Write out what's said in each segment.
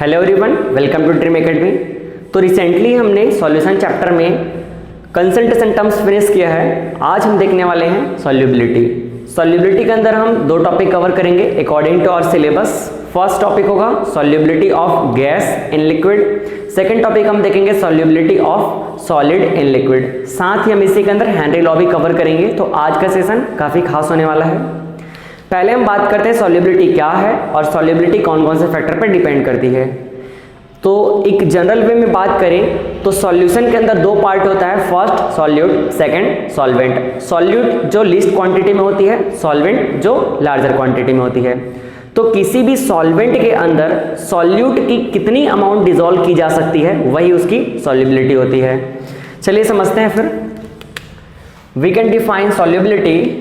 Hello everyone, welcome to Dream Academy. तो recently हमने solution chapter में कंसंट्रेशन टर्म्स फिनिश किया है। आज हम देखने वाले हैं सॉल्युबिलिटी। सॉल्युबिलिटी के अंदर हम दो टॉपिक कवर करेंगे according to our syllabus. First topic होगा solubility of gas in liquid. Second topic हम देखेंगे solubility of solid in liquid. साथ ही हम इसी के अंदर हेनरी लॉ भी कवर करेंगे। तो आज का सेशन काफ़ी खास होने वाला है। पहले हम बात करते हैं सॉल्युबिलिटी क्या है और सॉल्युबिलिटी कौन कौन से फैक्टर पर डिपेंड करती है। तो एक जनरल वे में बात करें तो सॉल्यूशन के अंदर दो पार्ट होता है, first solute, second solvent. Solute जो लीस्ट क्वांटिटी में होती है, सॉल्वेंट जो लार्जर क्वांटिटी में होती है। तो किसी भी सॉल्वेंट के अंदर सॉल्यूट की कितनी अमाउंट डिसॉल्व की जा सकती है, वही उसकी सॉल्युबिलिटी होती है। चलिए समझते हैं फिर। We can define solubility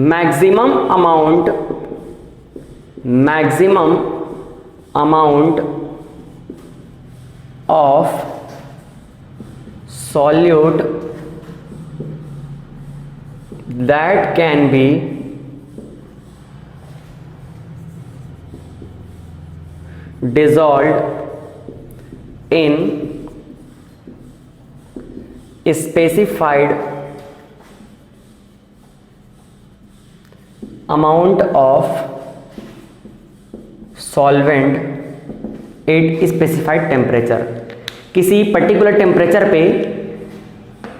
maximum amount of solute that can be dissolved in specified amount of solvent at specified temperature। किसी पर्टिकुलर टेम्परेचर पे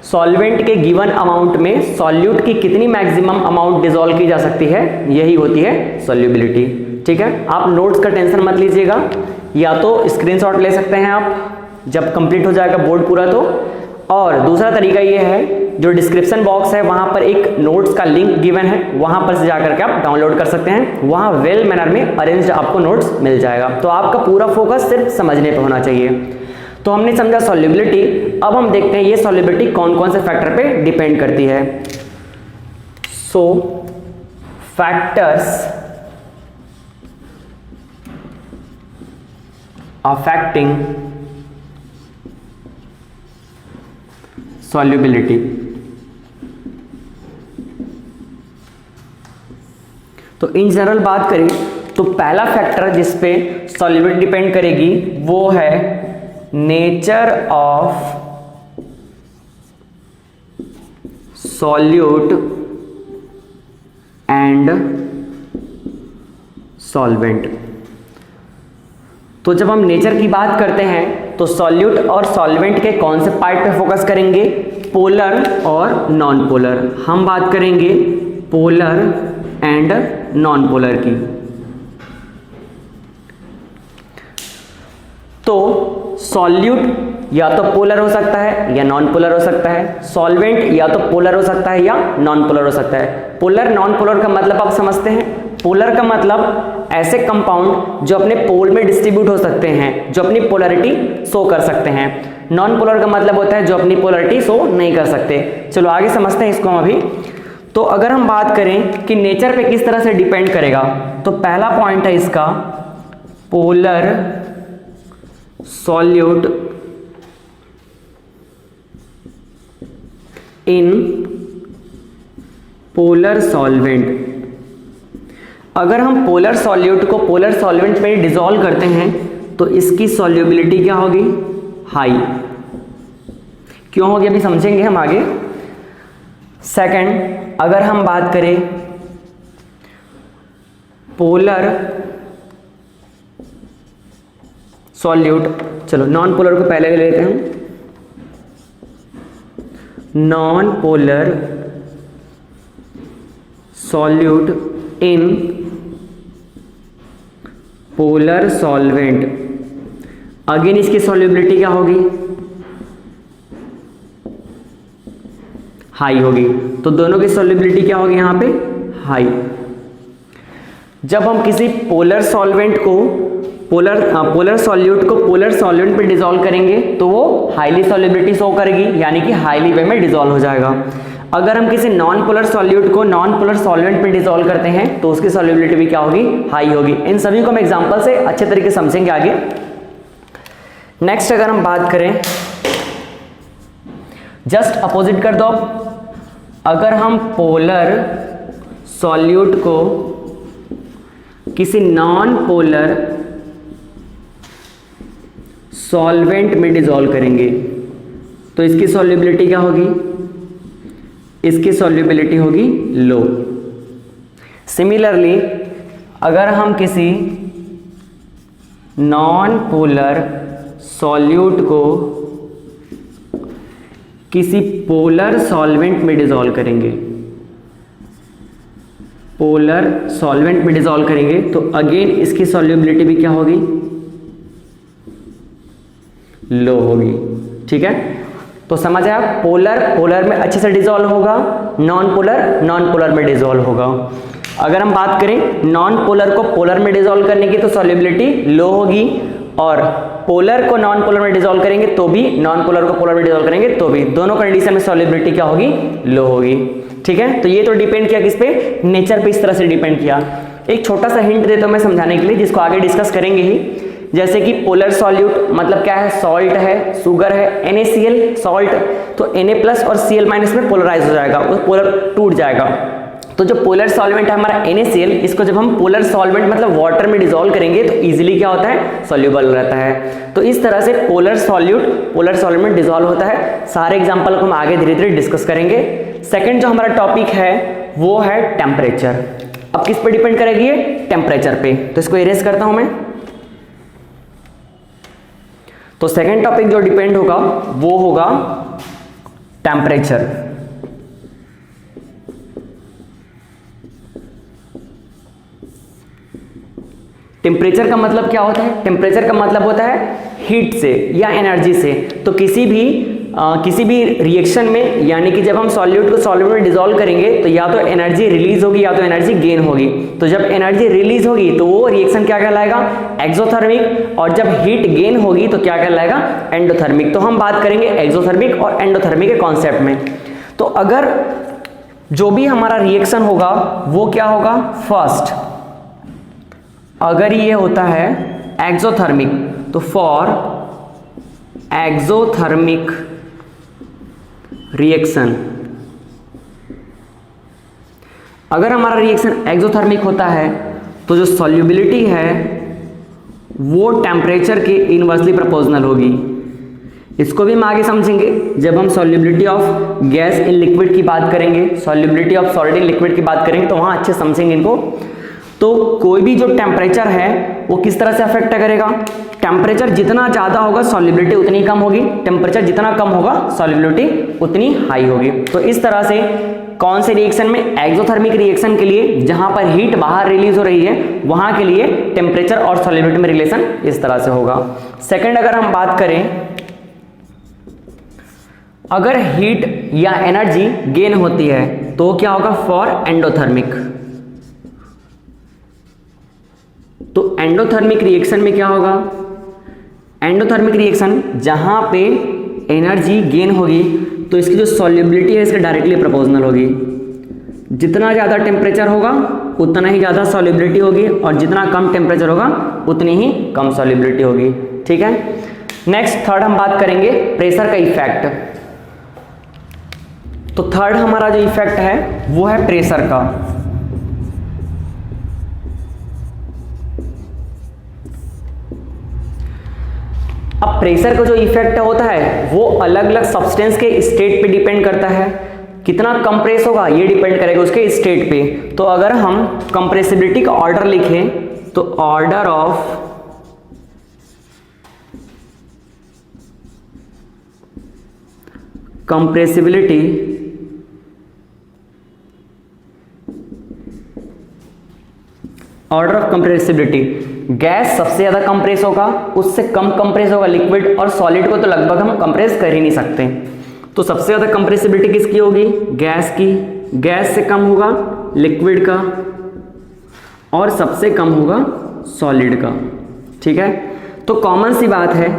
सॉल्वेंट के गिवन अमाउंट में सॉल्यूट की कितनी मैक्सिमम अमाउंट डिसॉल्व की जा सकती है, यही होती है सॉल्युबिलिटी। ठीक है, आप नोट्स का टेंशन मत लीजिएगा, या तो स्क्रीनशॉट ले सकते हैं आप जब कंप्लीट हो जाएगा बोर्ड पूरा तो, और दूसरा तरीका ये है जो डिस्क्रिप्शन बॉक्स है वहां पर एक नोट्स का लिंक गिवन है, वहां पर से जाकर के आप डाउनलोड कर सकते हैं। वहां वेल मैनर में अरेंज्ड आपको नोट्स मिल जाएगा। तो आपका पूरा फोकस सिर्फ समझने पे होना चाहिए। तो हमने समझा सॉल्युबिलिटी। अब हम देखते हैं ये सॉल्युबिलिटी कौन कौन से फैक्टर पे डिपेंड करती है। सो फैक्टर्स अफेक्टिंग सॉल्युबिलिटी। तो इन जनरल बात करें तो पहला फैक्टर जिस पे सॉल्युबिलिटी डिपेंड करेगी वो है nature of solute and solvent. तो जब हम नेचर की बात करते हैं तो सॉल्यूट और सॉल्वेंट के कौन से पार्ट पे फोकस करेंगे, पोलर और नॉन पोलर। हम बात करेंगे पोलर एंड नॉन पोलर की। तो सॉल्यूट या तो पोलर हो सकता है या नॉन पोलर हो सकता है, सॉल्वेंट या तो पोलर हो सकता है या नॉन पोलर हो सकता है। पोलर नॉन पोलर का मतलब आप समझते हैं। पोलर का मतलब ऐसे कंपाउंड जो अपने पोल में डिस्ट्रीब्यूट हो सकते हैं, जो अपनी पोलरिटी शो कर सकते हैं। नॉन पोलर का मतलब होता है जो अपनी पोलरिटी शो नहीं कर सकते। चलो आगे समझते हैं इसको हम अभी। तो अगर हम बात करें कि नेचर पे किस तरह से डिपेंड करेगा, तो पहला पॉइंट है इसका polar solute in polar solvent. अगर हम पोलर सॉल्यूट को पोलर सॉल्वेंट में डिसॉल्व करते हैं तो इसकी सॉल्युबिलिटी क्या होगी, हाई। क्यों होगी अभी समझेंगे हम आगे। सेकंड, अगर हम बात करें पोलर सॉल्यूट, चलो नॉन पोलर को पहले ले लेते हैं। Non polar solute in polar solvent, again इसकी सॉल्युबिलिटी क्या होगी, हाई होगी। तो दोनों की सॉल्युबिलिटी क्या होगी यहां पे, हाई। जब हम किसी पोलर सॉल्वेंट को पोलर सॉल्यूट को पोलर सॉल्वेंट पे डिसॉल्व करेंगे तो वो हाईली सॉल्युबिलिटी शो करेगी, यानी कि हाईली वे में डिसॉल्व हो जाएगा। अगर हम किसी नॉन पोलर सॉल्यूट को नॉन पोलर सॉल्वेंट पे डिसॉल्व करते हैं तो उसकी सॉल्युबिलिटी भी क्या होगी, हाई होगी। इन सभी को हम एग्जांपल से अच्छे तरीके से समझेंगे आगे। नेक्स्ट अगर हम बात करें, जस्ट अपोजिट कर दो। अगर हम पोलर सॉल्यूट को किसी नॉन पोलर सॉल्वेंट में डिसॉल्व करेंगे तो इसकी सॉल्युबिलिटी क्या होगी? इसकी सॉल्युबिलिटी होगी लो। सिमिलरली अगर हम किसी नॉन पोलर सॉल्यूट को किसी पोलर सॉल्वेंट में डिसॉल्व करेंगे, पोलर सॉल्वेंट में डिसॉल्व करेंगे तो अगेन इसकी सॉल्युबिलिटी भी क्या होगी? लो होगी। ठीक है, तो समझ आया, पोलर में अच्छे से डिसॉल्व होगा, नॉन पोलर में डिसॉल्व होगा। अगर हम बात करें नॉन पोलर को पोलर में डिसॉल्व करने की तो सॉल्युबिलिटी लो होगी, और पोलर को नॉन पोलर में डिसॉल्व करेंगे तो भी, नॉन पोलर को पोलर में डिसॉल्व करेंगे तो भी, दोनों कंडीशन में सॉल्युबिलिटी क्या होगी? लो होगी। ठीक है, तो ये तो डिपेंड किया किस पे? नेचर पे इस तरह से डिपेंड किया। एक छोटा सा हिंट देता हूं मैं समझाने के लिए, जिसको आगे डिस्कस करेंगे ही। जैसे कि पोलर सॉल्यूट मतलब क्या है? सॉल्ट है, शुगर है, NaCl सॉल्ट, तो Na+ और Cl- में पोलराइज हो जाएगा, वो पोलर टूट जाएगा। तो जो पोलर सॉल्वेंट है हमारा NaCl, इसको जब हम पोलर सॉल्वेंट मतलब वाटर में डिसॉल्व करेंगे तो इजीली क्या होता है? सॉल्युबल रहता है। तो इस तरह से पोलर सॉल्यूट में डिसॉल्व होता है। सारे एग्जांपल को हम आगे धीरे धीरे डिस्कस करेंगे। सेकंड जो हमारा टॉपिक है वो है टेम्परेचर। अब किस पे डिपेंड करेगी? ये टेम्परेचर पे। तो इसको इरेज करता हूं मैं। तो सेकंड टॉपिक जो डिपेंड होगा वो होगा टेम्परेचर। टेम्परेचर का मतलब क्या होता है? टेम्परेचर का मतलब होता है हीट से या एनर्जी से। तो किसी भी रिएक्शन में, यानी कि जब हम सॉल्यूट को सॉल्वेंट में डिसॉल्व करेंगे तो या तो एनर्जी रिलीज होगी या तो एनर्जी गेन होगी। तो जब एनर्जी रिलीज होगी तो वो रिएक्शन क्या कहलाएगा? एक्सोथर्मिक, और जब हीट गेन होगी तो क्या कहलाएगा? एंडोथर्मिक। तो हम बात करेंगे एक्सोथर्मिक और एंडोथर्मिक के कॉन्सेप्ट में। तो अगर जो भी हमारा रिएक्शन होगा वो क्या होगा? फर्स्ट अगर ये होता है एक्सोथर्मिक तो फॉर एक्सोथर्मिक रिएक्शन, अगर हमारा रिएक्शन एक्सोथर्मिक होता है तो जो सॉल्युबिलिटी है वो टेम्परेचर के इनवर्सली प्रोपोर्शनल होगी। इसको भी हम आगे समझेंगे जब हम solubility of gas in liquid की बात करेंगे, solubility of solid in liquid की बात करेंगे तो वहां अच्छे समझेंगे इनको। तो कोई भी जो टेम्परेचर है वो किस तरह से अफेक्ट करेगा? टेम्परेचर जितना ज्यादा होगा सॉल्युबिलिटी उतनी कम होगी, टेम्परेचर जितना कम होगा सॉल्युबिलिटी उतनी हाई होगी। तो इस तरह से कौन से रिएक्शन में? एक्सोथर्मिक रिएक्शन के लिए जहां पर हीट बाहर रिलीज हो रही है वहां के लिए टेम्परेचर और सॉल्युबिलिटी में रिलेशन इस तरह से होगा। सेकंड अगर हम बात करें, अगर हीट या एनर्जी गेन होती है तो क्या होगा? For endothermic. तो एंडोथर्मिक रिएक्शन में क्या होगा? एंडोथर्मिक रिएक्शन जहां पे एनर्जी गेन होगी तो इसकी जो सॉल्युबिलिटी है इसके डायरेक्टली प्रोपोर्शनल होगी। जितना ज़्यादा टेम्परेचर होगा उतना ही ज़्यादा सॉल्युबिलिटी होगी, और जितना कम टेम्परेचर होगा उतनी ही कम सॉल्युबिलिटी होगी। ठीक है, नेक्स्ट थर्ड हम बात करेंगे प्रेशर का इफेक्ट। तो थर्ड हमारा जो इफेक्ट है वो है प्रेशर का। अब प्रेशर का जो इफेक्ट होता है वो अलग अलग सब्सटेंस के स्टेट पे डिपेंड करता है। कितना कंप्रेस होगा ये डिपेंड करेगा उसके स्टेट पे। तो अगर हम कंप्रेसिबिलिटी का ऑर्डर लिखें तो order of compressibility order of compressibility, gas सबसे ज्यादा कंप्रेस होगा, उससे कम कंप्रेस होगा लिक्विड, और सॉलिड को तो लगभग हम कंप्रेस कर ही नहीं सकते। तो सबसे ज्यादा कंप्रेसिबिलिटी किसकी होगी? गैस की। गैस से कम होगा लिक्विड का, और सबसे कम होगा सॉलिड का। ठीक है, तो कॉमन सी बात है,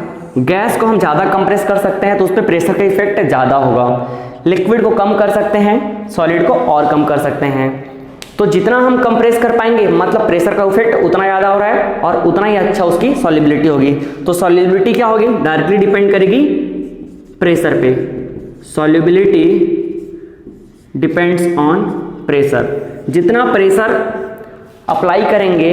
गैस को हम ज़्यादा कंप्रेस कर सकते हैं तो उस पर प्रेशर का इफेक्ट ज़्यादा होगा। लिक्विड को कम कर सकते हैं, सॉलिड को और कम कर सकते हैं। तो जितना हम कंप्रेस कर पाएंगे मतलब प्रेशर का इफेक्ट उतना ज़्यादा हो रहा है और उतना ही अच्छा उसकी सॉल्युबिलिटी होगी। तो सॉल्युबिलिटी क्या होगी? डायरेक्टली डिपेंड करेगी प्रेशर पे। Solubility depends on pressure. जितना प्रेशर अप्लाई करेंगे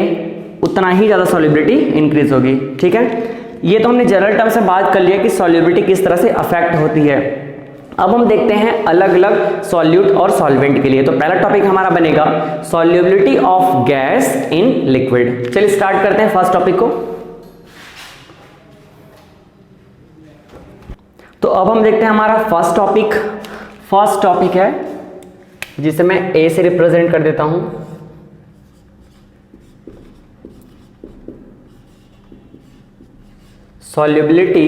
उतना ही ज़्यादा सॉल्युबिलिटी इंक्रीज होगी। ठीक है, ये तो हमने जनरल टर्म से बात कर लिया कि सॉल्युबिलिटी किस तरह से अफेक्ट होती है। अब हम देखते हैं अलग अलग सॉल्यूट और सॉल्वेंट के लिए। तो पहला टॉपिक हमारा बनेगा solubility of gas in liquid. चलिए स्टार्ट करते हैं फर्स्ट टॉपिक को। तो अब हम देखते हैं हमारा फर्स्ट टॉपिक है जिसे मैं ए से रिप्रेजेंट कर देता हूं। Solubility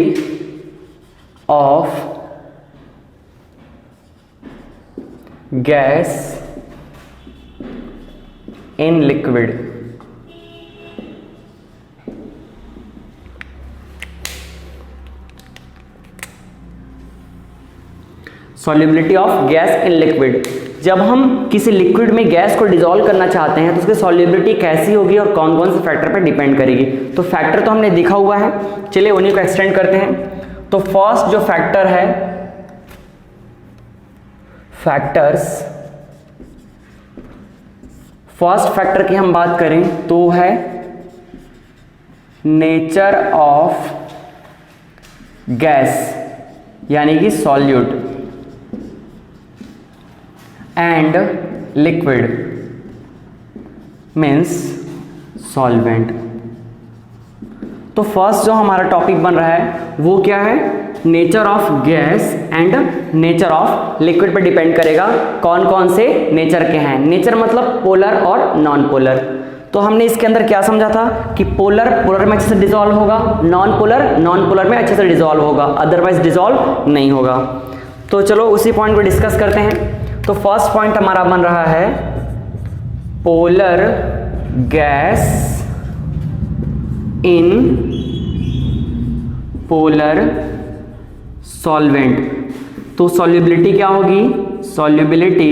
of gas in liquid. Solubility of gas in liquid, जब हम किसी लिक्विड में गैस को डिसॉल्व करना चाहते हैं तो उसकी सॉल्युबिलिटी कैसी होगी और कौन कौन से फैक्टर पर डिपेंड करेगी। तो फैक्टर तो हमने देखा हुआ है, चलिए उन्हीं को एक्सटेंड करते हैं। तो फर्स्ट जो फैक्टर है, फर्स्ट फैक्टर की हम बात करें तो है नेचर ऑफ गैस यानी कि solute and liquid means solvent. तो फर्स्ट जो हमारा टॉपिक बन रहा है वो क्या है, nature of gas and nature of liquid पर डिपेंड करेगा कौन कौन से नेचर के हैं। नेचर मतलब पोलर और नॉन पोलर। तो हमने इसके अंदर क्या समझा था कि पोलर में अच्छे से डिसॉल्व होगा, नॉन पोलर में अच्छे से डिसॉल्व होगा, अदरवाइज डिसॉल्व नहीं होगा। तो चलो उसी पॉइंट को डिस्कस करते हैं। तो फर्स्ट पॉइंट हमारा बन रहा है polar gas in polar solvent. तो सॉल्युबिलिटी क्या होगी, सॉल्युबिलिटी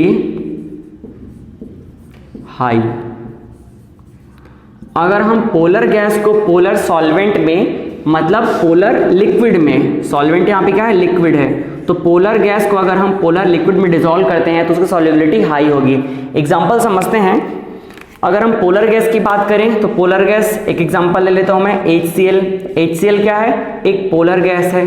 हाई। अगर हम पोलर गैस को पोलर सॉल्वेंट में मतलब पोलर लिक्विड में, सॉल्वेंट यहां पे क्या है, लिक्विड है, तो पोलर गैस को अगर हम पोलर लिक्विड में डिसॉल्व करते हैं तो उसकी सॉल्युबिलिटी हाई होगी। एग्जांपल समझते हैं। अगर हम पोलर गैस की बात करें तो पोलर गैस, एक एग्जांपल ले लेता हूं मैं, HCl। HCl क्या है, एक पोलर गैस है।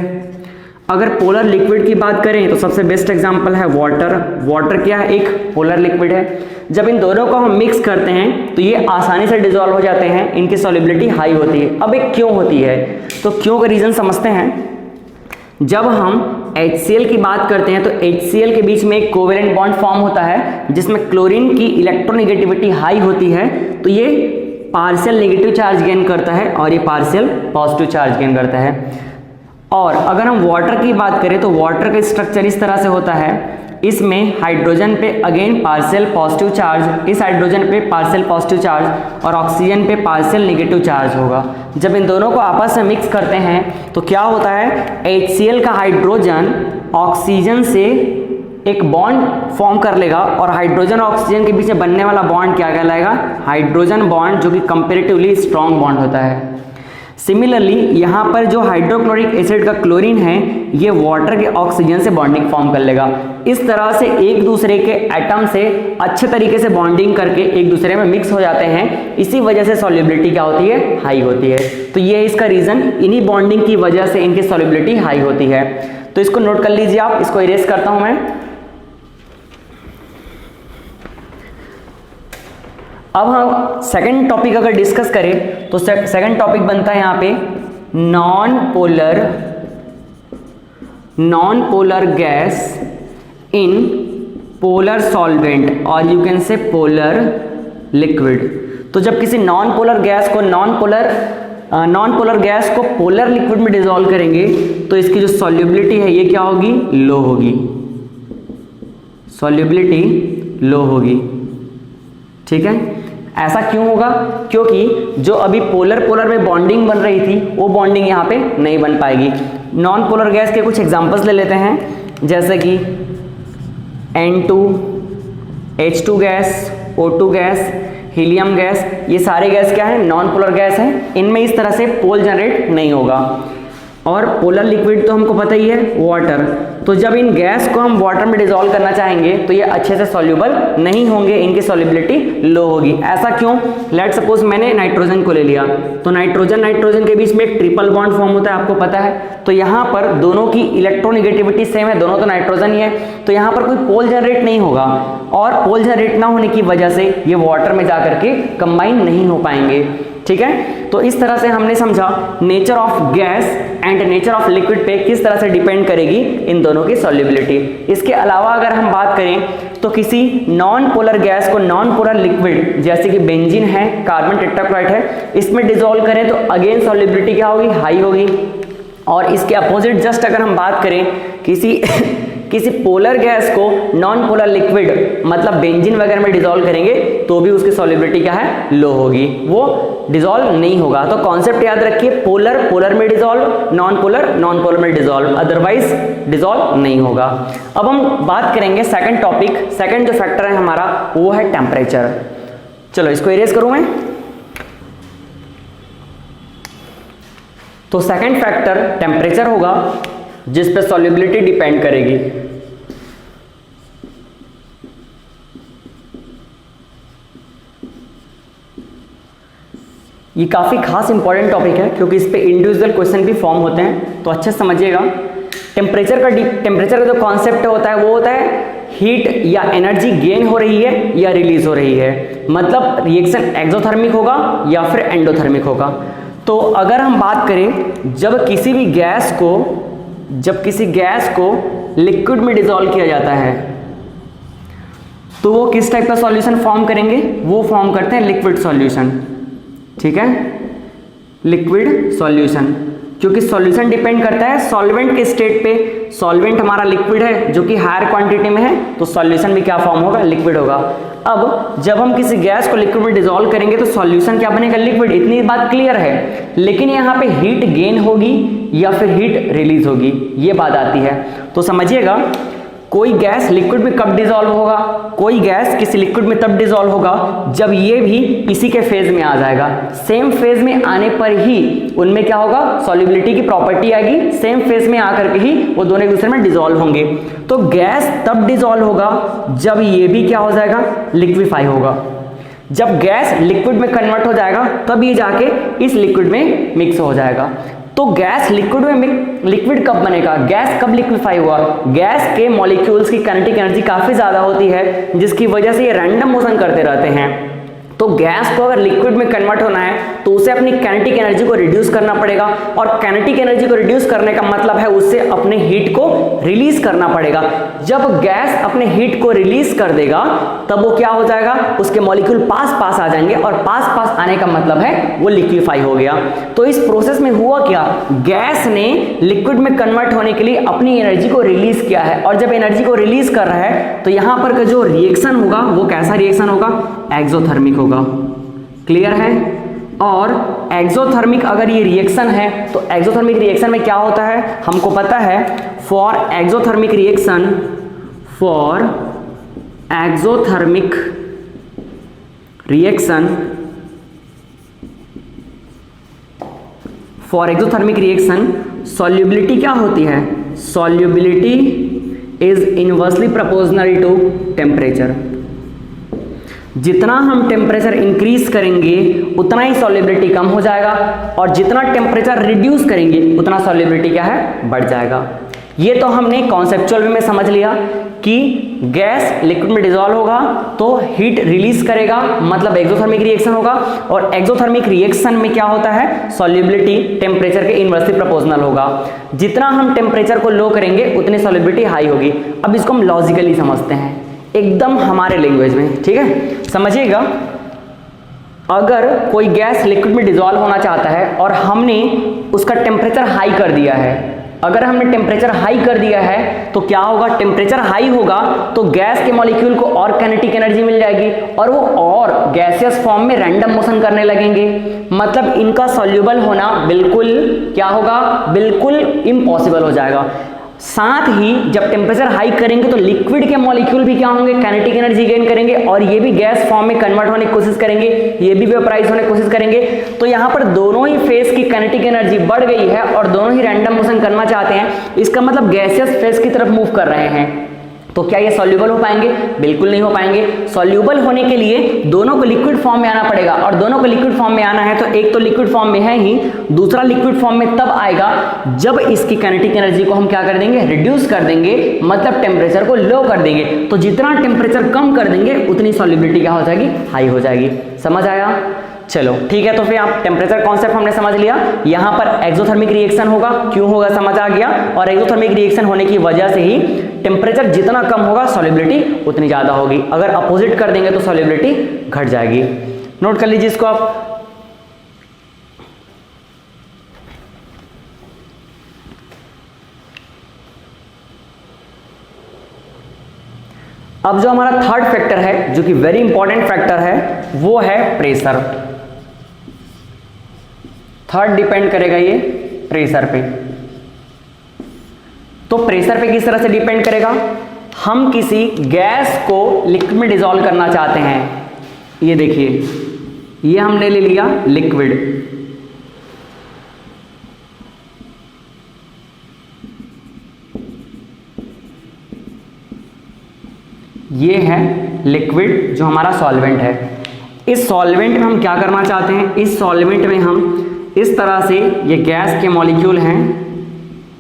अगर पोलर लिक्विड की बात करें तो सबसे बेस्ट एग्जांपल है वाटर क्या है, एक पोलर लिक्विड है। जब इन दोनों को हम मिक्स करते हैं तो ये आसानी से डिसॉल्व हो जाते हैं, इनकी सॉल्युबिलिटी हाई होती है। अब एक क्यों होती है, तो क्यों का रीजन समझते हैं। जब हम HCl की बात करते हैं तो HCl के बीच में एक कोवेलेंट बॉन्ड फॉर्म होता है जिसमें क्लोरीन की इलेक्ट्रोनेगेटिविटी हाई होती है, तो ये पार्शियल नेगेटिव चार्ज गेन करता है और ये पार्शियल पॉजिटिव चार्ज गेन करता है। और अगर हम वाटर की बात करें तो वाटर का स्ट्रक्चर इस तरह से होता है, इसमें हाइड्रोजन पे अगेन पार्शियल पॉजिटिव चार्ज, इस हाइड्रोजन पे पार्शियल पॉजिटिव चार्ज और ऑक्सीजन पे पार्शियल नेगेटिव चार्ज होगा। जब इन दोनों को आपस में मिक्स करते हैं तो क्या होता है, HCl का हाइड्रोजन ऑक्सीजन से एक बॉन्ड फॉर्म कर लेगा और हाइड्रोजन और ऑक्सीजन के बीच में बनने वाला बॉन्ड क्या कहलाएगा, हाइड्रोजन बॉन्ड, जो कि कंपैरेटिवली स्ट्रॉन्ग बॉन्ड होता है। सिमिलरली यहाँ पर जो हाइड्रोक्लोरिक एसिड का क्लोरीन है ये वाटर के ऑक्सीजन से बॉन्डिंग फॉर्म कर लेगा। इस तरह से एक दूसरे के एटम से अच्छे तरीके से बॉन्डिंग करके एक दूसरे में मिक्स हो जाते हैं, इसी वजह से सॉल्युबिलिटी क्या होती है, हाई होती है। तो ये इसका रीजन, इन्हीं बॉन्डिंग की वजह से इनकी सॉल्युबिलिटी हाई होती है। तो इसको नोट कर लीजिए आप, इसको इरेज करता हूं मैं। अब हम सेकंड टॉपिक अगर डिस्कस करें तो सेकंड टॉपिक बनता है यहाँ पे non polar gas in polar solvent और you can say polar liquid. तो जब किसी नॉन पोलर गैस को पोलर लिक्विड में डिसॉल्व करेंगे तो इसकी जो सॉल्युबिलिटी है ये क्या होगी, लो होगी, सॉल्युबिलिटी लो होगी। ठीक है, ऐसा क्यों होगा, क्योंकि जो अभी पोलर में बॉन्डिंग बन रही थी वो बॉन्डिंग यहाँ पे नहीं बन पाएगी। नॉन पोलर गैस के कुछ एग्जांपल्स ले लेते हैं, जैसे कि N2, H2 gas, O2 gas, helium gas, ये सारे गैस क्या है, नॉन पोलर गैस है। इनमें इस तरह से पोल जनरेट नहीं होगा। और पोलर लिक्विड तो हमको पता ही है, वाटर। तो जब इन गैस को हम वाटर में डिसॉल्व करना चाहेंगे तो ये अच्छे से सॉल्युबल नहीं होंगे, इनकी सॉल्युबिलिटी लो होगी। ऐसा क्यों? लेट सपोज मैंने नाइट्रोजन को ले लिया, तो नाइट्रोजन के बीच में एक ट्रिपल बॉन्ड फॉर्म होता है, आपको पता है। तो यहाँ पर दोनों की इलेक्ट्रोनेगेटिविटी सेम है, दोनों तो नाइट्रोजन ही है, तो यहाँ पर कोई पोल जनरेट नहीं होगा, और पोल जनरेट ना होने की वजह से ये वाटर में जाकर के कंबाइन नहीं हो पाएंगे। ठीक है, तो इस तरह से हमने समझा nature of gas and nature of liquid पे किस तरह से डिपेंड करेगी इन दोनों की सॉल्युबिलिटी। इसके अलावा अगर हम बात करें तो किसी नॉन पोलर गैस को नॉन पोलर लिक्विड जैसे कि बेंजीन है, कार्बन टेट्राक्लोराइड है, इसमें डिसॉल्व करें तो अगेन सॉल्युबिलिटी क्या होगी? हाई होगी। और इसके अपोजिट जस्ट अगर हम बात करें किसी पोलर गैस को नॉन पोलर लिक्विड मतलब बेंजीन वगैरह में डिसॉल्व करेंगे तो भी उसकी सॉल्युबिलिटी क्या है? लो होगी, वो डिसॉल्व नहीं होगा। तो कॉन्सेप्ट याद रखिए, पोलर में डिसॉल्व, नॉन पोलर में डिसॉल्व, अदरवाइज डिसॉल्व नहीं होगा। अब हम बात करेंगे सेकंड टॉपिक, सेकंड जो फैक्टर है हमारा वो है टेम्परेचर। चलो इसको इरेज करूं मैं। तो सेकंड फैक्टर टेम्परेचर होगा जिस पे सॉल्युबिलिटी डिपेंड करेगी। ये काफी खास इंपॉर्टेंट टॉपिक है क्योंकि इस पे इंडिविजुअल क्वेश्चन भी फॉर्म होते हैं, तो अच्छे से समझिएगा। टेम्परेचर का जो कॉन्सेप्ट होता है वो होता है हीट या एनर्जी गेन हो रही है या रिलीज हो रही है, मतलब रिएक्शन एक्सोथर्मिक होगा या फिर एंडोथर्मिक होगा। तो अगर हम बात करें जब किसी गैस को लिक्विड में डिसॉल्व किया जाता है तो वो किस टाइप का सॉल्यूशन फॉर्म करेंगे? वो फॉर्म करते हैं लिक्विड सॉल्यूशन। ठीक है, लिक्विड सॉल्यूशन, क्योंकि सॉल्यूशन डिपेंड करता है सॉल्वेंट के स्टेट पे। सॉल्वेंट हमारा लिक्विड है जो कि हायर क्वांटिटी में है, तो सॉल्यूशन भी क्या फॉर्म होगा? लिक्विड होगा। अब जब हम किसी गैस को लिक्विड में डिसॉल्व करेंगे तो सॉल्यूशन क्या बनेगा? लिक्विड। इतनी बात क्लियर है, लेकिन यहाँ पे हीट गेन होगी या फिर हीट रिलीज होगी, ये बात आती है। तो समझिएगा, कोई गैस लिक्विड में कब डिसॉल्व होगा? कोई गैस किसी लिक्विड में तब डिसॉल्व होगा जब ये भी इसी के फेज में आ जाएगा। सेम फेज में आने पर ही उनमें क्या होगा? सॉल्युबिलिटी की प्रॉपर्टी आएगी, सेम फेज में आकर के ही वो दोनों एक दूसरे में डिसॉल्व होंगे। तो गैस तब डिसॉल्व होगा जब ये भी क्या हो जाएगा? लिक्विफाई होगा। जब गैस लिक्विड में कन्वर्ट हो जाएगा तब ये जाके इस लिक्विड में मिक्स हो जाएगा। तो गैस लिक्विड कब बनेगा? गैस कब लिक्विफाई हुआ? गैस के मॉलिक्यूल्स की काइनेटिक एनर्जी काफी ज्यादा होती है जिसकी वजह से ये रैंडम मोशन करते रहते हैं। तो गैस को अगर लिक्विड में कन्वर्ट होना है तो उसे अपनी काइनेटिक एनर्जी को रिड्यूस करना पड़ेगा, और काइनेटिक एनर्जी को रिड्यूस करने का मतलब है उसे अपने हीट को रिलीज करना पड़ेगा। जब गैस अपने हीट को रिलीज कर देगा तब वो क्या हो जाएगा? उसके मॉलिक्यूल पास आ जाएंगे, और पास आने का मतलब है वो लिक्विफाई हो गया। तो इस प्रोसेस में हुआ क्या? गैस ने लिक्विड में कन्वर्ट होने के लिए अपनी एनर्जी को रिलीज किया है, और जब एनर्जी को रिलीज कर रहा है तो यहां पर का जो रिएक्शन होगा वो कैसा रिएक्शन होगा? एक्सोथर्मिक होगा। क्लियर है? और एक्सोथर्मिक अगर ये रिएक्शन है तो एक्सोथर्मिक रिएक्शन में क्या होता है? हमको पता है फॉर एक्सोथर्मिक रिएक्शन सॉल्युबिलिटी क्या होती है? Solubility is inversely proportional to temperature. जितना हम टेम्परेचर इंक्रीज करेंगे उतना ही सॉल्युबिलिटी कम हो जाएगा, और जितना टेम्परेचर रिड्यूस करेंगे उतना सॉल्युबिलिटी क्या है? बढ़ जाएगा। ये तो हमने कॉन्सेप्चुअल वे में समझ लिया कि गैस लिक्विड में डिसॉल्व होगा तो हीट रिलीज करेगा, मतलब एक्सोथर्मिक रिएक्शन होगा, और एक्सोथर्मिक रिएक्शन में क्या होता है? सॉल्युबिलिटी टेम्परेचर के इनवर्सली प्रोपोर्शनल होगा। जितना हम टेम्परेचर को लो करेंगे उतनी सॉल्युबिलिटी हाई होगी। अब इसको हम लॉजिकली समझते हैं एकदम हमारे लैंग्वेज में। ठीक है, समझिएगा, अगर कोई गैस लिक्विड में डिसॉल्व होना चाहता है और हमने उसका टेम्परेचर हाई कर दिया है, अगर हमने टेम्परेचर हाई कर दिया है तो क्या होगा? टेम्परेचर हाई होगा तो गैस के मॉलिक्यूल को और काइनेटिक एनर्जी मिल जाएगी, और वो और गैसियस फॉर्म में रैंडम मोशन करने लगेंगे। मतलब इनका सॉल्यूबल होना बिल्कुल क्या होगा? बिल्कुल इम्पॉसिबल हो जाएगा। साथ ही जब टेम्परेचर हाई करेंगे तो लिक्विड के मॉलिक्यूल भी क्या होंगे, काइनेटिक एनर्जी गेन करेंगे और ये भी गैस फॉर्म में कन्वर्ट होने की कोशिश करेंगे, ये भी वेपराइज होने की कोशिश करेंगे। तो यहाँ पर दोनों ही फेज की काइनेटिक एनर्जी बढ़ गई है और दोनों ही रैंडम मोशन करना चाहते हैं। इसका मतलब गैसियस फेज की तरफ मूव कर रहे हैं। तो क्या ये सॉल्यूबल हो पाएंगे? बिल्कुल नहीं हो पाएंगे। सॉल्यूबल होने के लिए दोनों को लिक्विड फॉर्म में आना पड़ेगा और दोनों को लिक्विड फॉर्म में आना है तो एक तो लिक्विड फॉर्म में है ही, दूसरा लिक्विड फॉर्म में तब आएगा जब इसकी काइनेटिक एनर्जी को हम क्या कर देंगे, रिड्यूस कर देंगे, मतलब टेम्परेचर को लो कर देंगे। तो जितना टेम्परेचर कम कर देंगे उतनी सॉल्युबिलिटी क्या हो जाएगी, हाई हो जाएगी। समझ आया? चलो ठीक है, तो फिर आप टेम्परेचर कॉन्सेप्ट हमने समझ लिया। यहां पर एक्सोथर्मिक रिएक्शन होगा, क्यों होगा समझ आ गया। और एक्सोथर्मिक रिएक्शन होने की वजह से ही टेम्परेचर जितना कम होगा सॉल्युबिलिटी उतनी ज्यादा होगी। अगर अपोजिट कर देंगे तो सॉल्युबिलिटी घट जाएगी। नोट कर लीजिए इसको आप। अब जो हमारा थर्ड फैक्टर है, जो कि वेरी इंपॉर्टेंट फैक्टर है, वो है प्रेशर। थर्ड डिपेंड करेगा ये प्रेशर पे। तो प्रेशर पे किस तरह से डिपेंड करेगा? हम किसी गैस को लिक्विड में डिसॉल्व करना चाहते हैं। ये देखिए, ये हमने ले लिया लिक्विड, ये है लिक्विड जो हमारा सॉल्वेंट है। इस सॉल्वेंट में हम क्या करना चाहते हैं? इस सॉल्वेंट में हम इस तरह से ये गैस के मॉलिक्यूल हैं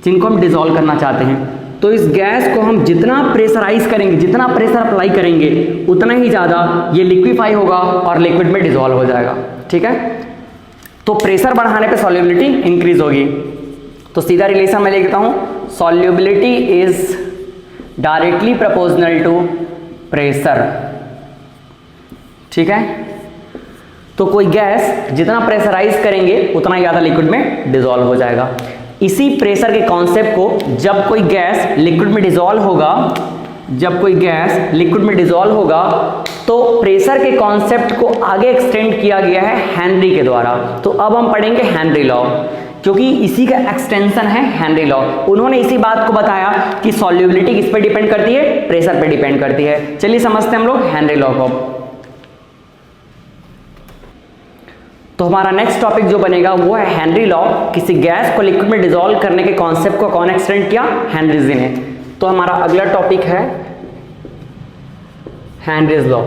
जिनको हम डिसॉल्व करना चाहते हैं। तो इस गैस को हम जितना प्रेशराइज करेंगे, जितना प्रेशर अप्लाई करेंगे, उतना ही ज़्यादा ये लिक्विफाई होगा और लिक्विड में डिसॉल्व हो जाएगा। ठीक है, तो प्रेशर बढ़ाने पे सॉल्युबिलिटी इंक्रीज होगी। तो सीधा रिलेशन मैं लिखता हूँ, solubility is directly proportional to pressure. ठीक है, तो कोई गैस जितना प्रेशराइज करेंगे उतना ज़्यादा लिक्विड में डिसॉल्व हो जाएगा। इसी प्रेशर के कॉन्सेप्ट को जब कोई गैस लिक्विड में डिसॉल्व होगा, जब कोई गैस लिक्विड में डिसॉल्व होगा तो प्रेशर के कॉन्सेप्ट को आगे एक्सटेंड किया गया है हेनरी के द्वारा। तो अब हम पढ़ेंगे हेनरी लॉ, क्योंकि इसी का एक्सटेंशन है हेनरी लॉ। उन्होंने इसी बात को बताया कि सॉल्युबिलिटी किस पे डिपेंड करती है, प्रेशर पे डिपेंड करती है। चलिए समझते हैं हम लोग हेनरी लॉ को। तो हमारा नेक्स्ट टॉपिक जो बनेगा वो है हेनरी लॉ। किसी गैस को लिक्विड में डिसॉल्व करने के कॉन्सेप्ट को कौन एक्सटेंड किया? हेनरीज ने। तो हमारा अगला टॉपिक है हेनरीज लॉ।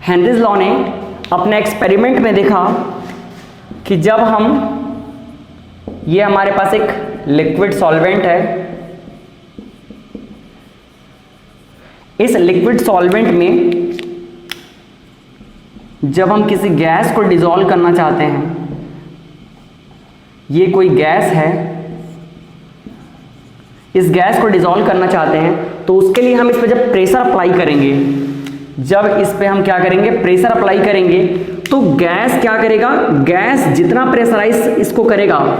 हेनरीज लॉ ने अपने एक्सपेरिमेंट में देखा कि जब हम, ये हमारे पास एक लिक्विड सॉल्वेंट है, इस लिक्विड सॉल्वेंट में जब हम किसी गैस को डिसॉल्व करना चाहते हैं, ये कोई गैस है, इस गैस को डिसॉल्व करना चाहते हैं, तो उसके लिए हम इस पे जब प्रेशर अप्लाई करेंगे, जब इस पे हम क्या करेंगे, प्रेशर अप्लाई करेंगे, तो गैस क्या करेगा, गैस जितना प्रेशराइज इसको करेगा,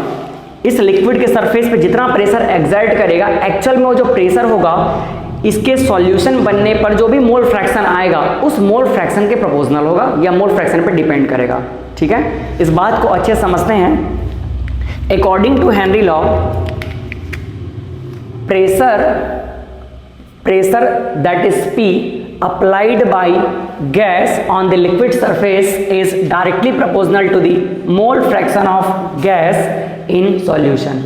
इस लिक्विड के सरफेस पे जितना प्रेशर एक्सर्ट करेगा, एक्चुअल में वो जो प्रेशर होगा इसके सॉल्यूशन बनने पर जो भी मोल फ्रैक्शन आएगा उस मोल फ्रैक्शन के प्रोपोर्शनल होगा या मोल फ्रैक्शन पर डिपेंड करेगा। ठीक है, इस बात को अच्छे समझते हैं। According to Henry law, pressure that is P applied by gas on the liquid surface is directly proportional to the mole fraction of gas in solution.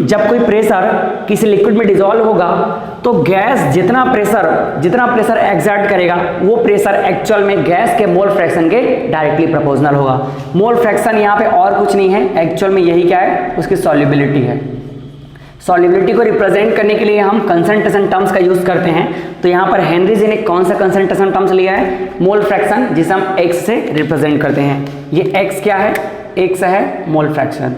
जब कोई प्रेशर किसी लिक्विड में डिसॉल्व होगा तो गैस जितना प्रेशर एक्सर्ट करेगा वो pressure actual में गैस के मोल फ्रैक्शन के डायरेक्टली प्रोपोर्शनल होगा। मोल फ्रैक्शन यहाँ पे और कुछ नहीं है, एक्चुअल में यही क्या है, उसकी सॉल्युबिलिटी है। सॉल्युबिलिटी को रिप्रेजेंट करने के लिए हम कंसंट्रेशन टर्म्स का यूज करते हैं। तो यहाँ पर हेनरी जी ने कौन सा कंसंट्रेशन टर्म्स लिया है, मोल फ्रैक्शन, जिसे हम एक्स से रिप्रेजेंट करते हैं। ये एक्स क्या है, एक्स है मोल फ्रैक्शन।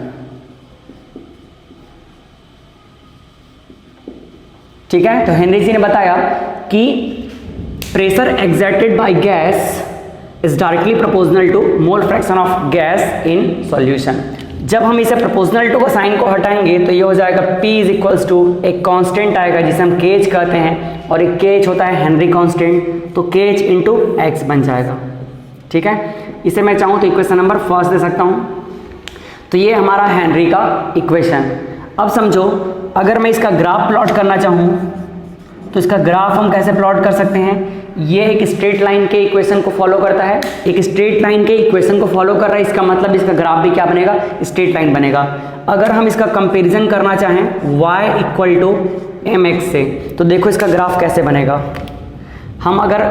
ठीक है, तो हेनरी जी ने बताया कि pressure exerted by gas is directly proportional to mole fraction of gas in solution. जब हम इसे प्रोपोर्शनल टू का साइन को हटाएंगे तो ये हो जाएगा P इज इक्वल्स टू एक कांस्टेंट आएगा जिसे हम केज कहते हैं, और एक केज होता है हेनरी कांस्टेंट, तो केज इंटू एक्स बन जाएगा। ठीक है, इसे मैं चाहूँ तो इक्वेशन नंबर फर्स्ट दे सकता हूँ। तो ये हमारा हेनरी का इक्वेशन। अब समझो अगर मैं इसका ग्राफ प्लॉट करना चाहूँ तो इसका ग्राफ हम कैसे प्लॉट कर सकते हैं। ये एक स्ट्रेट लाइन के इक्वेशन को फॉलो करता है, एक स्ट्रेट लाइन के इक्वेशन को फॉलो कर रहा है, इसका मतलब इसका ग्राफ भी क्या बनेगा, स्ट्रेट लाइन बनेगा। अगर हम इसका कंपैरिजन करना चाहें y इक्वल टू mx से, तो देखो इसका ग्राफ कैसे बनेगा। हम अगर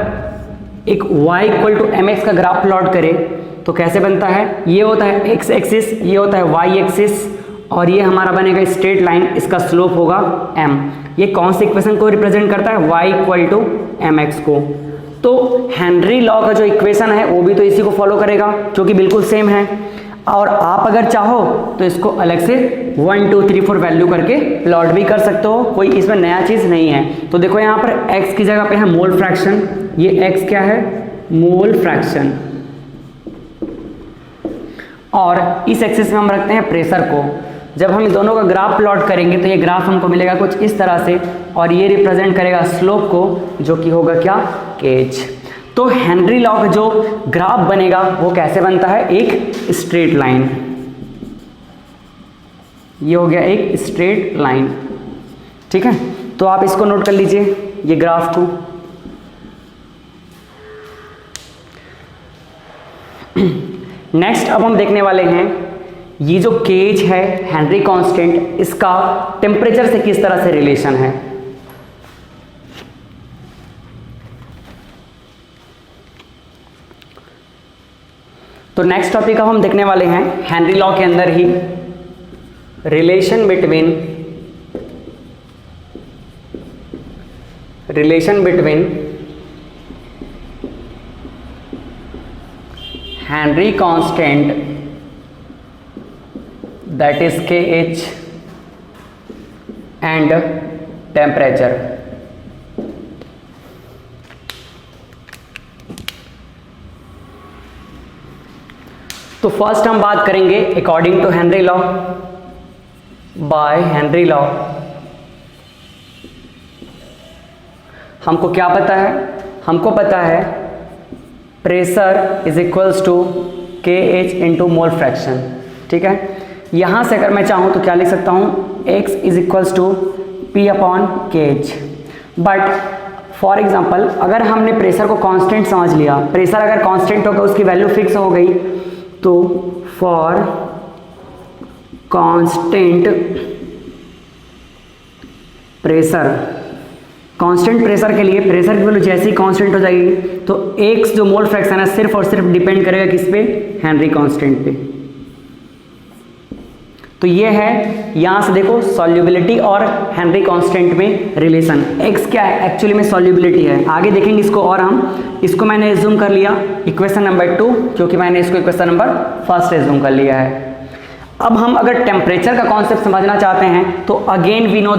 एक y इक्वल टू mx का ग्राफ प्लॉट करें तो कैसे बनता है, ये होता है x एक्सिस, ये होता है y एक्सिस, और ये हमारा बनेगा स्ट्रेट लाइन, इसका स्लोप होगा m। ये कौन से इक्वेशन को रिप्रेजेंट करता है, y इक्वल टू mx को। तो हेनरी लॉ का जो इक्वेशन है वो भी तो इसी को फॉलो करेगा, जो कि बिल्कुल सेम है। और आप अगर चाहो तो इसको अलग से 1 2 3 4 वैल्यू करके प्लॉट भी कर सकते हो, कोई इसमें नया चीज़ नहीं है। तो देखो यहाँ पर x की जगह पे है मोल फ्रैक्शन, ये x क्या है, मोल फ्रैक्शन, और इस एक्सिस में हम रखते हैं प्रेशर को। जब हम इन दोनों का ग्राफ प्लॉट करेंगे तो ये ग्राफ हमको मिलेगा कुछ इस तरह से, और ये रिप्रेजेंट करेगा स्लोप को, जो कि होगा क्या, केज। तो हेनरी लॉ का जो ग्राफ बनेगा वो कैसे बनता है, एक स्ट्रेट लाइन। ये हो गया एक स्ट्रेट लाइन, ठीक है। तो आप इसको नोट कर लीजिए, ये ग्राफ को। नेक्स्ट अब हम देखने वाले हैं ये जो केज है हेनरी कांस्टेंट, इसका टेम्परेचर से किस तरह से रिलेशन है। तो नेक्स्ट टॉपिक अब हम देखने वाले हैं हेनरी लॉ के अंदर ही relation between Henry constant, that is kh, and temperature। तो फर्स्ट हम बात करेंगे according to Henry law. By Henry law हमको क्या पता है, हमको पता है pressure is equals to K H into mole fraction, ठीक है। यहाँ से अगर मैं चाहूँ तो क्या लिख सकता हूँ, x is equals to P upon K H. But for example अगर हमने प्रेशर को कांस्टेंट समझ लिया, प्रेशर अगर कांस्टेंट होगा उसकी वैल्यू फिक्स हो गई, तो for constant pressure, constant pressure के लिए प्रेशर की वैल्यू जैसे ही कांस्टेंट हो जाएगी तो x जो मोल फ्रैक्शन है सिर्फ और सिर्फ डिपेंड करेगा किस पे, हेनरी कांस्टेंट पे। तो ये है, यहाँ से देखो सॉल्युबिलिटी और हेनरी कांस्टेंट में रिलेशन। x क्या है, एक्चुअली में सॉल्युबिलिटी है, आगे देखेंगे इसको। और हम इसको मैंने एज्यूम कर लिया इक्वेशन नंबर 2, क्योंकि मैंने इसको इक्वेशन नंबर 1 एज्यूम कर लिया है। अब हम अगर टेम्परेचर का कॉन्सेप्ट समझना चाहते हैं तो अगेन वी नो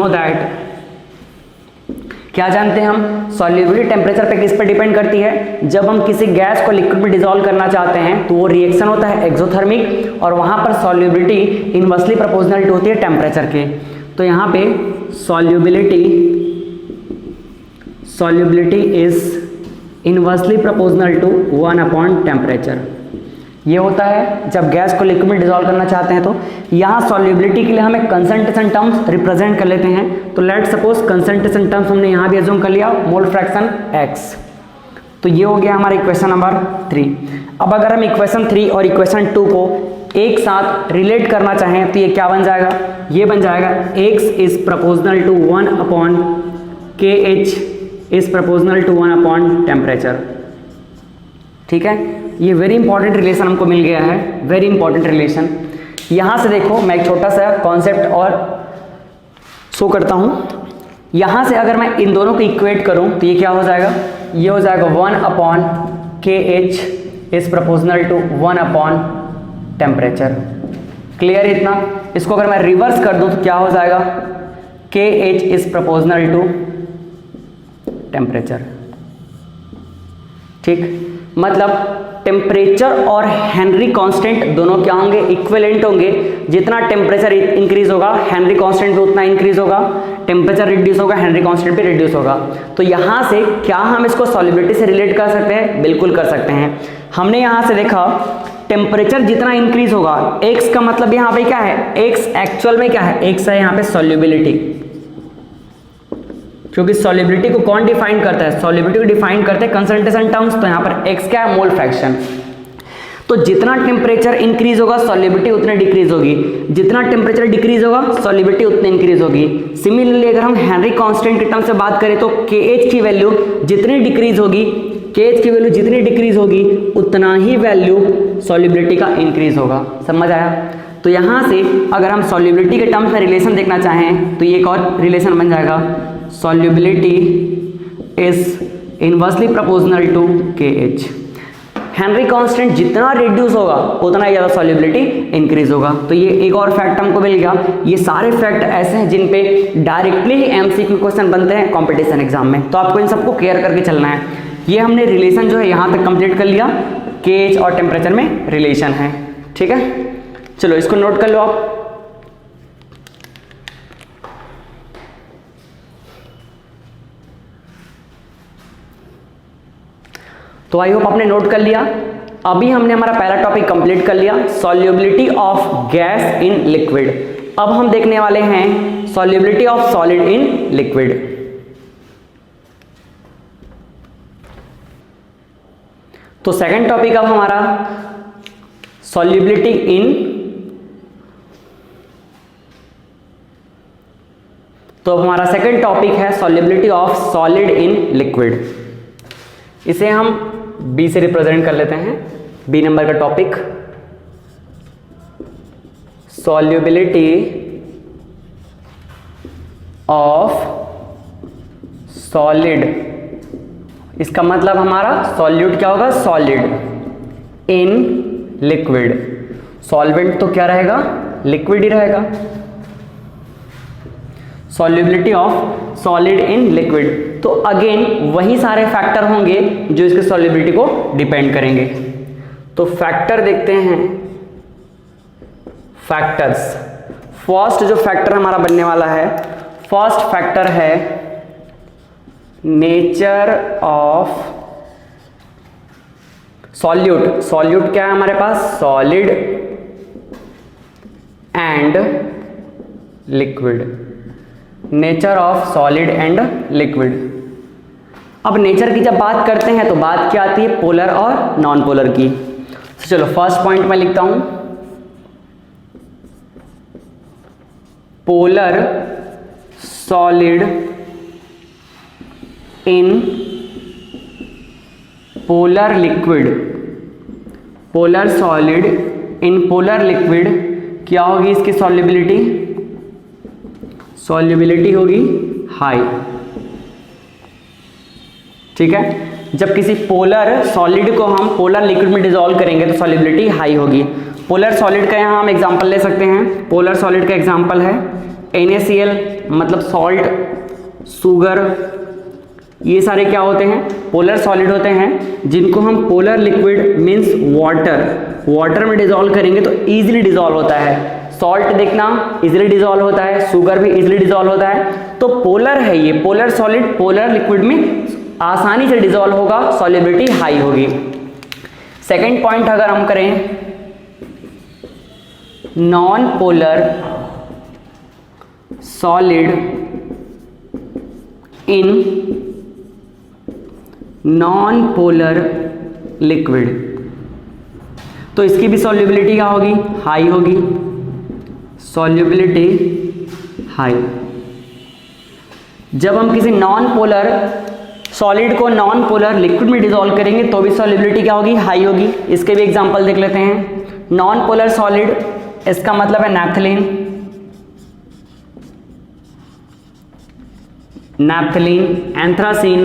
दैट क्या जानते हैं हम, सॉल्युबिलिटी टेम्परेचर पे किस पे डिपेंड करती है। जब हम किसी गैस को लिक्विड में डिसॉल्व करना चाहते हैं तो वो रिएक्शन होता है एक्सोथर्मिक, और वहाँ पर सॉल्युबिलिटी इनवर्सली प्रोपोर्शनल होती है टेम्परेचर के। तो यहाँ पे solubility is inversely proportional to 1 upon temperature. ये होता है जब गैस को लिक्विड में डिसॉल्व करना चाहते हैं। तो यहाँ सॉल्युबिलिटी के लिए हम एक कंसंट्रेशन टर्म्स रिप्रेजेंट कर लेते हैं। तो लेट सपोज कंसंट्रेशन टर्म्स हमने यहाँ भी अज्यूम कर लिया, मोल फ्रैक्शन x। तो ये हो गया हमारा इक्वेशन नंबर 3। अब अगर हम इक्वेशन 3 और इक्वेशन 2 को एक साथ रिलेट करना चाहें तो ये क्या बन जाएगा, ये बन जाएगा x is proportional to 1 upon K H is proportional to 1 upon temperature. ठीक है, ये वेरी इंपॉर्टेंट रिलेशन हमको मिल गया है, वेरी इंपॉर्टेंट रिलेशन। यहाँ से देखो मैं एक छोटा सा कॉन्सेप्ट और शो करता हूँ। यहाँ से अगर मैं इन दोनों को इक्वेट करूँ तो ये क्या हो जाएगा, ये हो जाएगा 1 upon K H is proportional to 1 upon temperature. Clear है इतना। इसको अगर मैं रिवर्स कर दूँ तो क्या हो जाएगा, K H is proportional to temperature. ठीक, मतलब टेम्परेचर और हेनरी कांस्टेंट दोनों क्या होंगे, इक्विवेलेंट होंगे। जितना टेम्परेचर इंक्रीज होगा हेनरी कांस्टेंट भी उतना इंक्रीज होगा, टेम्परेचर रिड्यूस होगा हेनरी कांस्टेंट भी रिड्यूस होगा। तो यहाँ से क्या हम इसको सॉल्युबिलिटी से रिलेट कर सकते हैं, बिल्कुल कर सकते हैं। हमने यहाँ से देखा टेम्परेचर जितना इंक्रीज होगा, x का मतलब यहाँ पे क्या है, x एक्चुअल में क्या है, x है यहाँ पे सॉल्युबिलिटी, क्योंकि सॉल्युबिलिटी को कौन डिफाइन करता है, सॉल्युबिलिटी को डिफाइन करते हैं कंसंट्रेशन टर्म्स। तो यहाँ पर x क्या है, मोल फ्रैक्शन। तो जितना टेम्परेचर इंक्रीज होगा सॉल्युबिलिटी उतनी डिक्रीज होगी, जितना टेम्परेचर डिक्रीज होगा सॉल्युबिलिटी उतनी इंक्रीज होगी। सिमिलरली अगर हम हेनरी कांस्टेंट के टर्म से बात करें तो KH की वैल्यू जितनी डिक्रीज होगी, KH की वैल्यू जितनी डिक्रीज होगी उतना ही वैल्यू सॉल्युबिलिटी का इंक्रीज होगा। समझ आया? तो यहाँ से अगर हम सॉल्युबिलिटी के टर्म्स में रिलेशन देखना चाहें तो ये एक और रिलेशन बन जाएगा, solubility is inversely proportional to KH। Henry constant जितना रिड्यूस होगा उतना ही ज़्यादा सॉल्युबिलिटी इंक्रीज होगा। तो ये एक और फैक्ट हमको मिल गया। ये सारे फैक्ट ऐसे हैं जिन पे डायरेक्टली ही MCQ क्वेश्चन बनते हैं कंपटीशन एग्जाम में, तो आपको इन सबको क्लियर करके चलना है। ये हमने रिलेशन जो है यहाँ तक कंप्लीट कर लिया, KH और टेम्परेचर में रिलेशन है। ठीक है, चलो इसको नोट कर लो आप। तो आई होप आपने नोट कर लिया। अभी हमने हमारा पहला टॉपिक कंप्लीट कर लिया, solubility of gas in liquid. अब हम देखने वाले हैं solubility of solid in liquid. तो सेकंड टॉपिक अब हमारा सॉल्युबिलिटी इन, तो हमारा सेकंड टॉपिक है solubility of solid in liquid. इसे हम B से रिप्रेजेंट कर लेते हैं, B नंबर का टॉपिक, सॉल्युबिलिटी ऑफ सॉलिड। इसका मतलब हमारा सॉल्यूट क्या होगा, सॉलिड इन लिक्विड। सॉल्वेंट तो क्या रहेगा, लिक्विड ही रहेगा। Solubility of solid in liquid, तो अगेन वही सारे फैक्टर होंगे जो इसके सॉल्युबिलिटी को डिपेंड करेंगे। तो फैक्टर देखते हैं, फैक्टर्स। फर्स्ट जो फैक्टर हमारा बनने वाला है, फर्स्ट फैक्टर है नेचर ऑफ सॉल्यूट। सॉल्यूट क्या है हमारे पास, solid and liquid. Nature of solid and liquid. अब नेचर की जब बात करते हैं तो बात क्या आती है, पोलर और नॉन पोलर की। तो चलो फर्स्ट पॉइंट मैं लिखता हूं, polar solid in polar liquid. Polar solid in polar liquid क्या होगी इसकी सॉल्युबिलिटी, सॉल्युबिलिटी होगी हाई। ठीक है, जब किसी पोलर सॉलिड को हम पोलर लिक्विड में डिसॉल्व करेंगे तो सॉल्युबिलिटी हाई होगी। पोलर सॉलिड का यहाँ हम एग्जांपल ले सकते हैं। पोलर सॉलिड का एग्जांपल है NaCl, मतलब सॉल्ट, शुगर, ये सारे क्या होते हैं, पोलर सॉलिड होते हैं, जिनको हम पोलर लिक्विड मीन्स वाटर में डिसॉल्व करेंगे तो ईजिली डिसॉल्व होता है। सॉल्ट देखना इजीली डिसॉल्व होता है, शुगर भी इजीली डिसॉल्व होता है। तो पोलर है ये, पोलर सॉलिड पोलर लिक्विड में आसानी से डिसॉल्व होगा, सॉल्युबिलिटी हाई होगी। सेकंड पॉइंट अगर हम करें, non polar solid in non polar liquid, तो इसकी भी सॉल्युबिलिटी क्या होगी, हाई होगी। Solubility high. जब हम किसी नॉन पोलर सॉलिड को नॉन पोलर लिक्विड में डिसॉल्व करेंगे तो भी सॉल्युबिलिटी क्या होगी, हाई होगी। इसके भी एग्जांपल देख लेते हैं। नॉन पोलर सॉलिड, इसका मतलब है नैप्थलीन, एंथ्रासीन,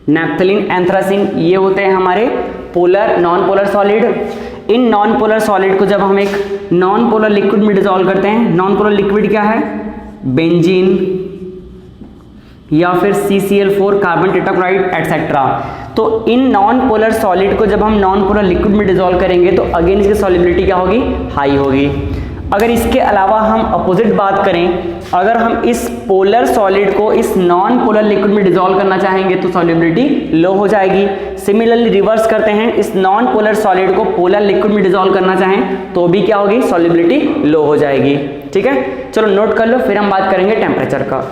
नैप्थलीन, एंथ्रासीन, ये होते हैं हमारे polar non polar solid. In non polar solid को जब हम एक नॉन पोलर लिक्विड में डिसॉल्व करते हैं, नॉन पोलर लिक्विड क्या है, बेंजीन, या फिर CCl4 कार्बन टेट्राक्लोराइड एटसेट्रा। तो इन नॉन पोलर सॉलिड को जब हम नॉन पोलर लिक्विड में डिसॉल्व करेंगे तो अगेन इसकी सॉल्युबिलिटी क्या होगी, हाई होगी। अगर इसके अलावा हम अपोजिट बात करें, अगर हम इस पोलर सॉलिड को इस नॉन पोलर लिक्विड में डिसॉल्व करना चाहेंगे तो सॉल्युबिलिटी लो हो जाएगी। सिमिलरली रिवर्स करते हैं, इस नॉन पोलर सॉलिड को पोलर लिक्विड में डिसॉल्व करना चाहें तो भी क्या होगी, सॉल्युबिलिटी लो हो जाएगी। ठीक है, चलो नोट कर लो, फिर हम बात करेंगे टेम्परेचर का।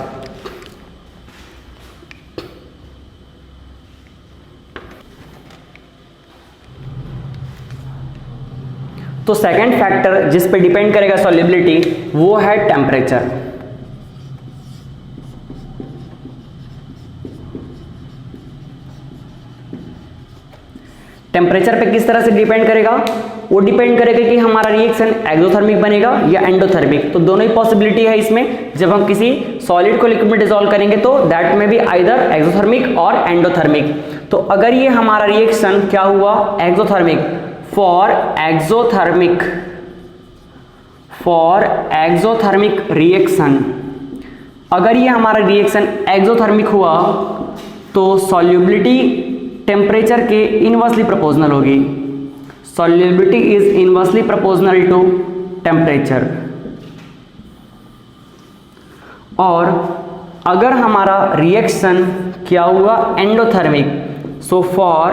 तो सेकंड फैक्टर जिस पे डिपेंड करेगा सॉल्युबिलिटी वो है टेम्परेचर। टेम्परेचर पे किस तरह से डिपेंड करेगा, वो डिपेंड करेगा कि हमारा रिएक्शन एक्सोथर्मिक बनेगा या एंडोथर्मिक। तो दोनों ही पॉसिबिलिटी है इसमें। जब हम किसी सॉलिड को लिक्विड में डिसॉल्व करेंगे तो दैट में भी आइदर एक्सोथर्मिक और एंडोथर्मिक। तो अगर ये हमारा रिएक्शन क्या हुआ, एक्सोथर्मिक, for exothermic reaction, अगर ये हमारा रिएक्शन एक्सोथर्मिक हुआ तो सॉल्युबिलिटी टेम्परेचर के इनवर्सली प्रोपोर्शनल होगी। Solubility is inversely proportional to temperature. और अगर हमारा रिएक्शन क्या हुआ, endothermic, so for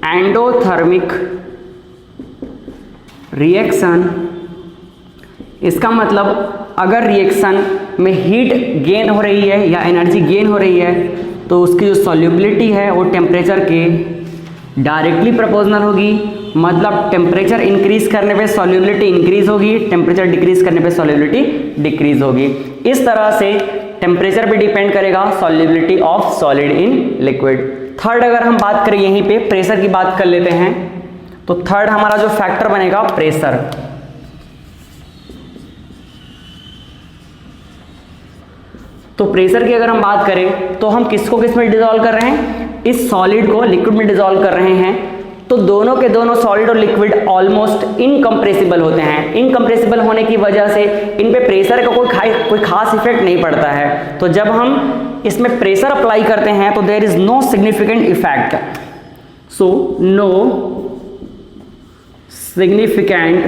endothermic reaction, इसका मतलब अगर रिएक्शन में हीट गेन हो रही है या एनर्जी गेन हो रही है तो उसकी जो सॉल्युबिलिटी है वो टेम्परेचर के डायरेक्टली प्रोपोर्शनल होगी। मतलब टेम्परेचर इंक्रीज करने पे सॉल्युबिलिटी इंक्रीज होगी, टेम्परेचर डिक्रीज करने पे सॉल्युबिलिटी डिक्रीज होगी। इस तरह से टेम्परेचर पे डिपेंड करेगा solubility of solid in liquid. Third अगर हम बात करें यहीं पे प्रेशर की बात कर लेते हैं, तो थर्ड हमारा जो फैक्टर बनेगा प्रेशर। तो प्रेशर की अगर हम बात करें तो हम किसको किस में डिसॉल्व कर रहे हैं, इस सॉलिड को लिक्विड में डिसॉल्व कर रहे हैं। तो दोनों के दोनों सॉलिड और लिक्विड ऑलमोस्ट इनकम्प्रेसिबल होते हैं। इनकम्प्रेसिबल होने की वजह से इन पे प्रेशर का कोई खास इफेक्ट नहीं पड़ता है। तो जब हम इसमें प्रेशर अप्लाई करते हैं तो there is no significant effect. So no significant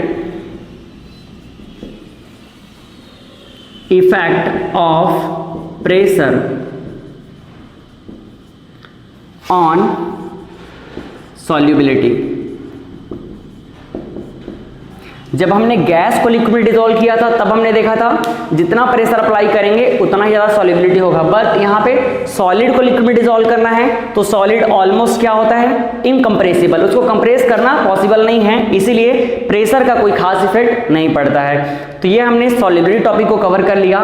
effect of pressure on solubility. जब हमने गैस को लिक्विड में डिसॉल्व किया था तब हमने देखा था जितना प्रेशर अप्लाई करेंगे उतना ही ज़्यादा सॉल्युबिलिटी होगा। बट यहाँ पे सॉलिड को लिक्विड में डिसॉल्व करना है तो सॉलिड ऑलमोस्ट क्या होता है, इनकम्प्रेसिबल, उसको कंप्रेस करना पॉसिबल नहीं है, इसीलिए प्रेशर का कोई खास इफेक्ट नहीं पड़ता है। तो ये हमने सॉल्युबिलिटी टॉपिक को कवर कर लिया।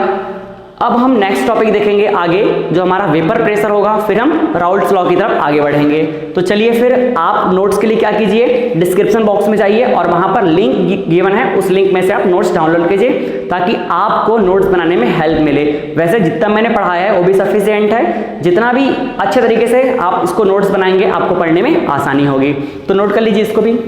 अब हम नेक्स्ट टॉपिक देखेंगे आगे जो हमारा वेपर प्रेशर होगा, फिर हम राउल्ट्स लॉ की तरफ आगे बढ़ेंगे। तो चलिए फिर आप नोट्स के लिए क्या कीजिए, डिस्क्रिप्शन बॉक्स में जाइए और वहां पर लिंक गिवन है, उस लिंक में से आप नोट्स डाउनलोड कीजिए ताकि आपको नोट्स बनाने में हेल्प मिले। वैसे जितना मैंने पढ़ाया है वो भी सफिशिएंट है, जितना भी अच्छे तरीके से आप इसको नोट्स बनाएंगे आपको पढ़ने में आसानी होगी। तो नोट कर लीजिए इसको भी।